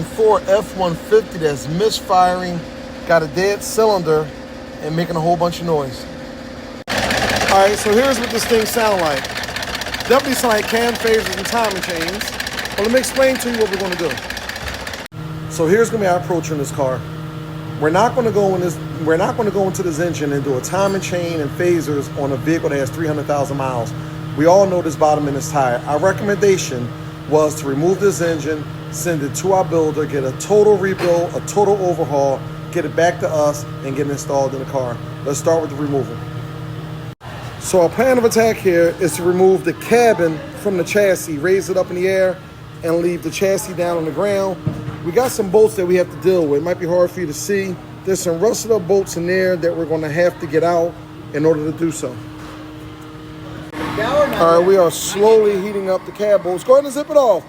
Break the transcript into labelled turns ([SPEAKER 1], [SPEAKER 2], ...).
[SPEAKER 1] Ford F150 that's misfiring, got a dead cylinder, and making a whole bunch of noise. All right, so here's what this thing sounds like. Definitely sound like cam phasers and timing chains. But let me explain to you what we're going to do. So here's going to be our approach on this car. We're not going to go into this engine and do a timing chain and phasers on a vehicle that has 300,000 miles. We all know this bottom in this tire. Our recommendation was to remove this engine, send it to our builder, get a total rebuild, a total overhaul, get it back to us, and get it installed in the car. Let's start with the removal. So our plan of attack here is to remove the cabin from the chassis, raise it up in the air, and leave the chassis down on the ground. We got some bolts that we have to deal with. It might be hard for you to see. There's some rusted up bolts in there that we're going to have to get out in order to do so. All right, we are slowly heating up the cab bolts. Go ahead and zip it off.